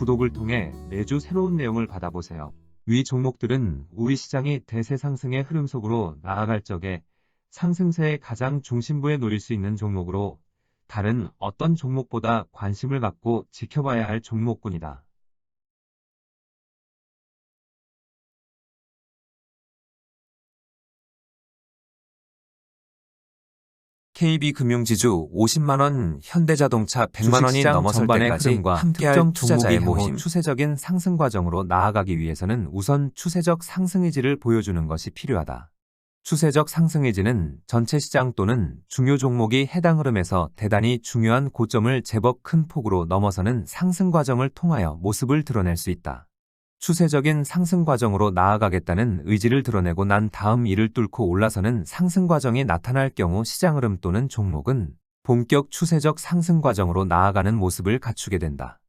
구독을 통해 매주 새로운 내용을 받아보세요. 위 종목들은 우리 시장이 대세 상승의 흐름 속으로 나아갈 적에 상승세의 가장 중심부에 놓일 수 있는 종목으로 다른 어떤 종목보다 관심을 갖고 지켜봐야 할 종목군이다. KB금융지주 50만원, 현대자동차 100만원이 주식시장 넘어설 전반의 때까지 흐름과 함께할 특정 투자자의 종목의 모임. 모임. 추세적인 상승 과정으로 나아가기 위해서는 우선 추세적 상승 의지를 보여주는 것이 필요하다. 추세적 상승 의지는 전체 시장 또는 중요 종목이 해당 흐름에서 대단히 중요한 고점을 제법 큰 폭으로 넘어서는 상승 과정을 통하여 모습을 드러낼 수 있다. 추세적인 상승 과정으로 나아가겠다는 의지를 드러내고 난 다음 이를 뚫고 올라서는 상승 과정이 나타날 경우 시장 흐름 또는 종목은 본격 추세적 상승 과정으로 나아가는 모습을 갖추게 된다.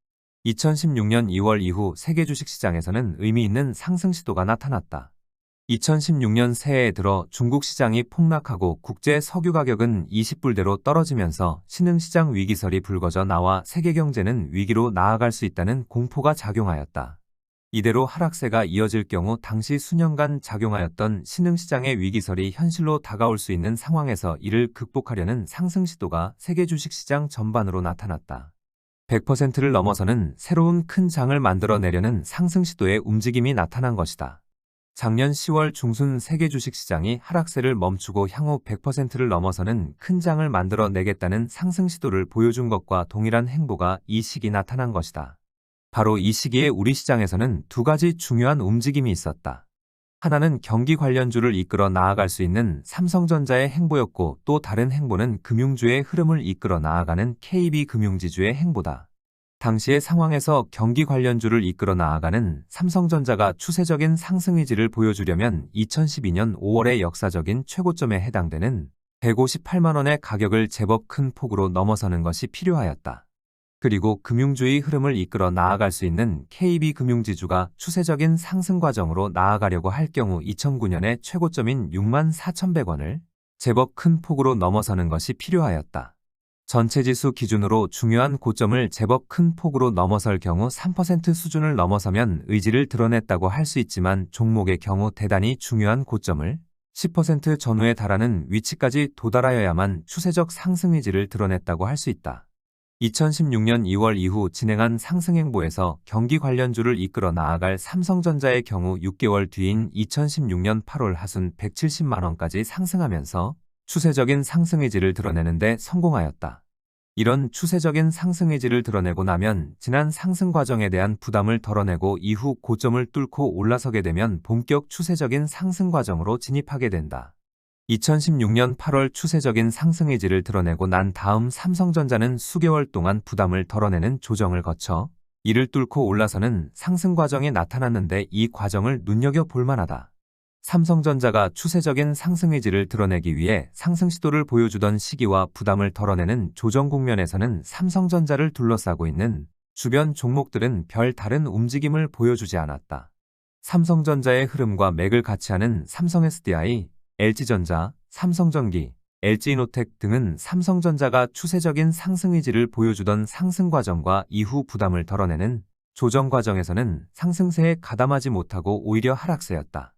2016년 2월 이후 세계 주식시장에서는 의미 있는 상승 시도가 나타났다. 2016년 새해에 들어 중국 시장이 폭락하고 국제 석유 가격은 20불대로 떨어지면서 신흥시장 위기설이 불거져 나와 세계 경제는 위기로 나아갈 수 있다는 공포가 작용하였다. 이대로 하락세가 이어질 경우 당시 수년간 작용하였던 신흥시장의 위기설이 현실로 다가올 수 있는 상황에서 이를 극복하려는 상승 시도가 세계 주식시장 전반으로 나타났다. 100%를 넘어서는 새로운 큰 장을 만들어내려는 상승 시도의 움직임이 나타난 것이다. 작년 10월 중순 세계 주식시장이 하락세를 멈추고 향후 100%를 넘어서는 큰 장을 만들어내겠다는 상승 시도를 보여준 것과 동일한 행보가 이 시기 나타난 것이다. 바로 이 시기에 우리 시장에서는 두 가지 중요한 움직임이 있었다. 하나는 경기 관련주를 이끌어 나아갈 수 있는 삼성전자의 행보였고 또 다른 행보는 금융주의 흐름을 이끌어 나아가는 KB금융지주의 행보다. 당시의 상황에서 경기 관련주를 이끌어 나아가는 삼성전자가 추세적인 상승 의지를 보여주려면 2012년 5월의 역사적인 최고점에 해당되는 158만원의 가격을 제법 큰 폭으로 넘어서는 것이 필요하였다. 그리고 금융주의 흐름을 이끌어 나아갈 수 있는 KB금융지주가 추세적인 상승 과정으로 나아가려고 할 경우 2009년의 최고점인 64,100원을 제법 큰 폭으로 넘어서는 것이 필요하였다. 전체 지수 기준으로 중요한 고점을 제법 큰 폭으로 넘어설 경우 3% 수준을 넘어서면 의지를 드러냈다고 할 수 있지만 종목의 경우 대단히 중요한 고점을 10% 전후에 달하는 위치까지 도달하여야만 추세적 상승 의지를 드러냈다고 할 수 있다. 2016년 2월 이후 진행한 상승 행보에서 경기 관련주를 이끌어 나아갈 삼성전자의 경우 6개월 뒤인 2016년 8월 하순 170만원까지 상승하면서 추세적인 상승 의지를 드러내는 데 성공하였다. 이런 추세적인 상승 의지를 드러내고 나면 지난 상승 과정에 대한 부담을 덜어내고 이후 고점을 뚫고 올라서게 되면 본격 추세적인 상승 과정으로 진입하게 된다. 2016년 8월 추세적인 상승 의지를 드러내고 난 다음 삼성전자는 수개월 동안 부담을 덜어내는 조정을 거쳐 이를 뚫고 올라서는 상승 과정이 나타났는데 이 과정을 눈여겨볼 만하다. 삼성전자가 추세적인 상승 의지를 드러내기 위해 상승 시도를 보여주던 시기와 부담을 덜어내는 조정 국면에서는 삼성전자를 둘러싸고 있는 주변 종목들은 별 다른 움직임을 보여주지 않았다. 삼성전자의 흐름과 맥을 같이 하는 삼성 SDI, LG전자, 삼성전기, LG이노텍 등은 삼성전자가 추세적인 상승 의지를 보여주던 상승 과정과 이후 부담을 덜어내는 조정 과정에서는 상승세에 가담하지 못하고 오히려 하락세였다.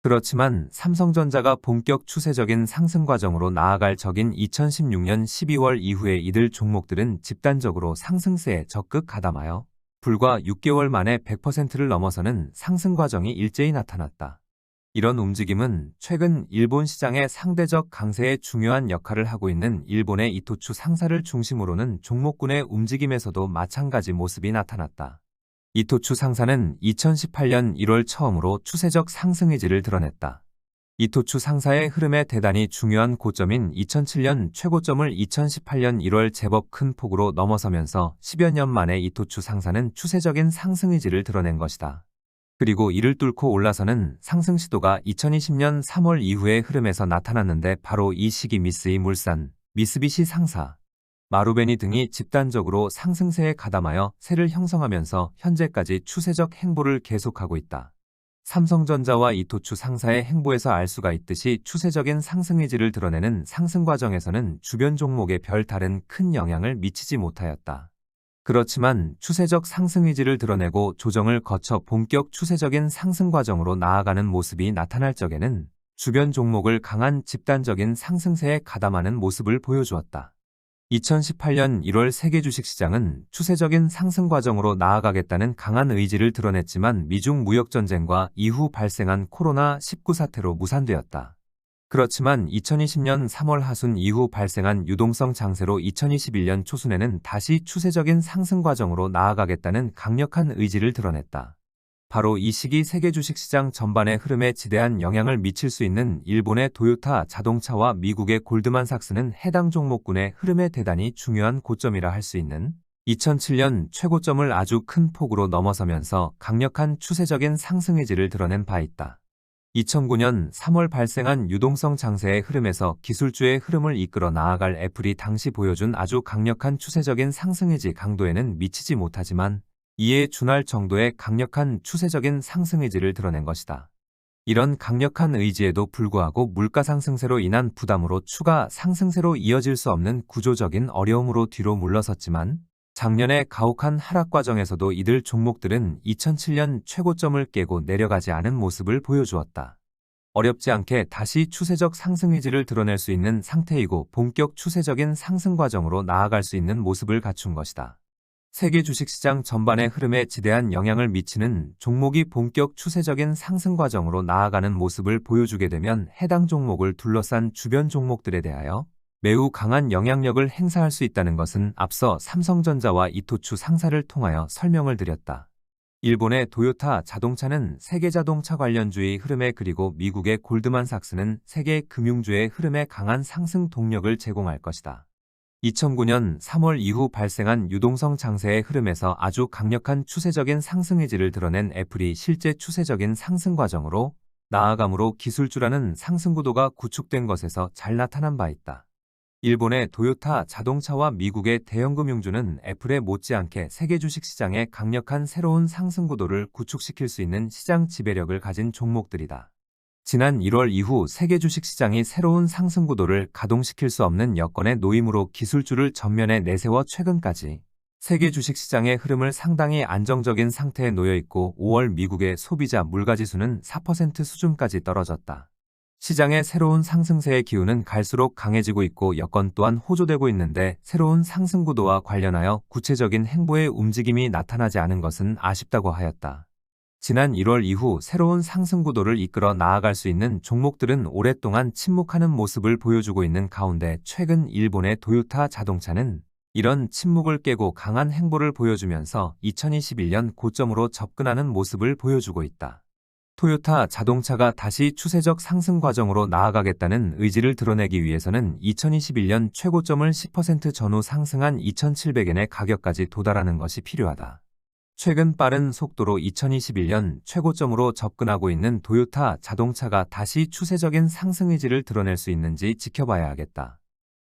그렇지만 삼성전자가 본격 추세적인 상승 과정으로 나아갈 적인 2016년 12월 이후에 이들 종목들은 집단적으로 상승세에 적극 가담하여 불과 6개월 만에 100%를 넘어서는 상승 과정이 일제히 나타났다. 이런 움직임은 최근 일본 시장의 상대적 강세에 중요한 역할을 하고 있는 일본의 이토추 상사를 중심으로는 종목군의 움직임에서도 마찬가지 모습이 나타났다. 이토추 상사는 2018년 1월 처음으로 추세적 상승 의지를 드러냈다. 이토추 상사의 흐름에 대단히 중요한 고점인 2007년 최고점을 2018년 1월 제법 큰 폭으로 넘어서면서 10여 년 만에 이토추 상사는 추세적인 상승 의지를 드러낸 것이다. 그리고 이를 뚫고 올라서는 상승 시도가 2020년 3월 이후의 흐름에서 나타났는데 바로 이 시기 미쓰이 물산, 미쓰비시 상사, 마루베니 등이 집단적으로 상승세에 가담하여 세를 형성하면서 현재까지 추세적 행보를 계속하고 있다. 삼성전자와 이토추 상사의 행보에서 알 수가 있듯이 추세적인 상승 의지를 드러내는 상승 과정에서는 주변 종목에 별 다른 큰 영향을 미치지 못하였다. 그렇지만 추세적 상승 의지를 드러내고 조정을 거쳐 본격 추세적인 상승 과정으로 나아가는 모습이 나타날 적에는 주변 종목을 강한 집단적인 상승세에 가담하는 모습을 보여주었다. 2018년 1월 세계 주식시장은 추세적인 상승 과정으로 나아가겠다는 강한 의지를 드러냈지만 미중 무역전쟁과 이후 발생한 코로나19 사태로 무산되었다. 그렇지만 2020년 3월 하순 이후 발생한 유동성 장세로 2021년 초순에는 다시 추세적인 상승 과정으로 나아가겠다는 강력한 의지를 드러냈다. 바로 이 시기 세계 주식시장 전반의 흐름에 지대한 영향을 미칠 수 있는 일본의 도요타 자동차와 미국의 골드만삭스는 해당 종목군의 흐름에 대단히 중요한 고점이라 할 수 있는 2007년 최고점을 아주 큰 폭으로 넘어서면서 강력한 추세적인 상승 의지를 드러낸 바 있다. 2009년 3월 발생한 유동성 장세의 흐름에서 기술주의 흐름을 이끌어 나아갈 애플이 당시 보여준 아주 강력한 추세적인 상승 의지 강도에는 미치지 못하지만 이에 준할 정도의 강력한 추세적인 상승 의지를 드러낸 것이다. 이런 강력한 의지에도 불구하고 물가 상승세로 인한 부담으로 추가 상승세로 이어질 수 없는 구조적인 어려움으로 뒤로 물러섰지만 작년의 가혹한 하락 과정에서도 이들 종목들은 2007년 최고점을 깨고 내려가지 않은 모습을 보여주었다. 어렵지 않게 다시 추세적 상승 의지를 드러낼 수 있는 상태이고 본격 추세적인 상승 과정으로 나아갈 수 있는 모습을 갖춘 것이다. 세계 주식시장 전반의 흐름에 지대한 영향을 미치는 종목이 본격 추세적인 상승 과정으로 나아가는 모습을 보여주게 되면 해당 종목을 둘러싼 주변 종목들에 대하여 매우 강한 영향력을 행사할 수 있다는 것은 앞서 삼성전자와 이토추 상사를 통하여 설명을 드렸다. 일본의 도요타 자동차는 세계 자동차 관련주의 흐름에 그리고 미국의 골드만삭스는 세계 금융주의 흐름에 강한 상승 동력을 제공할 것이다. 2009년 3월 이후 발생한 유동성 장세의 흐름에서 아주 강력한 추세적인 상승 의지를 드러낸 애플이 실제 추세적인 상승 과정으로 나아감으로 기술주라는 상승 구도가 구축된 것에서 잘 나타난 바 있다. 일본의 도요타 자동차와 미국의 대형금융주는 애플에 못지않게 세계 주식시장의 강력한 새로운 상승 구도를 구축시킬 수 있는 시장 지배력을 가진 종목들이다. 지난 1월 이후 세계 주식시장이 새로운 상승 구도를 가동시킬 수 없는 여건에 놓임으로 기술주를 전면에 내세워 최근까지 세계 주식시장의 흐름을 상당히 안정적인 상태에 놓여 있고 5월 미국의 소비자 물가지수는 4% 수준까지 떨어졌다. 시장의 새로운 상승세의 기운은 갈수록 강해지고 있고 여건 또한 호조되고 있는데 새로운 상승 구도와 관련하여 구체적인 행보의 움직임이 나타나지 않은 것은 아쉽다고 하였다. 지난 1월 이후 새로운 상승 구도를 이끌어 나아갈 수 있는 종목들은 오랫동안 침묵하는 모습을 보여주고 있는 가운데 최근 일본의 도요타 자동차는 이런 침묵을 깨고 강한 행보를 보여주면서 2021년 고점으로 접근하는 모습을 보여주고 있다. 토요타 자동차가 다시 추세적 상승 과정으로 나아가겠다는 의지를 드러내기 위해서는 2021년 최고점을 10% 전후 상승한 2,700엔의 가격까지 도달하는 것이 필요하다. 최근 빠른 속도로 2021년 최고점으로 접근하고 있는 도요타 자동차가 다시 추세적인 상승 의지를 드러낼 수 있는지 지켜봐야 하겠다.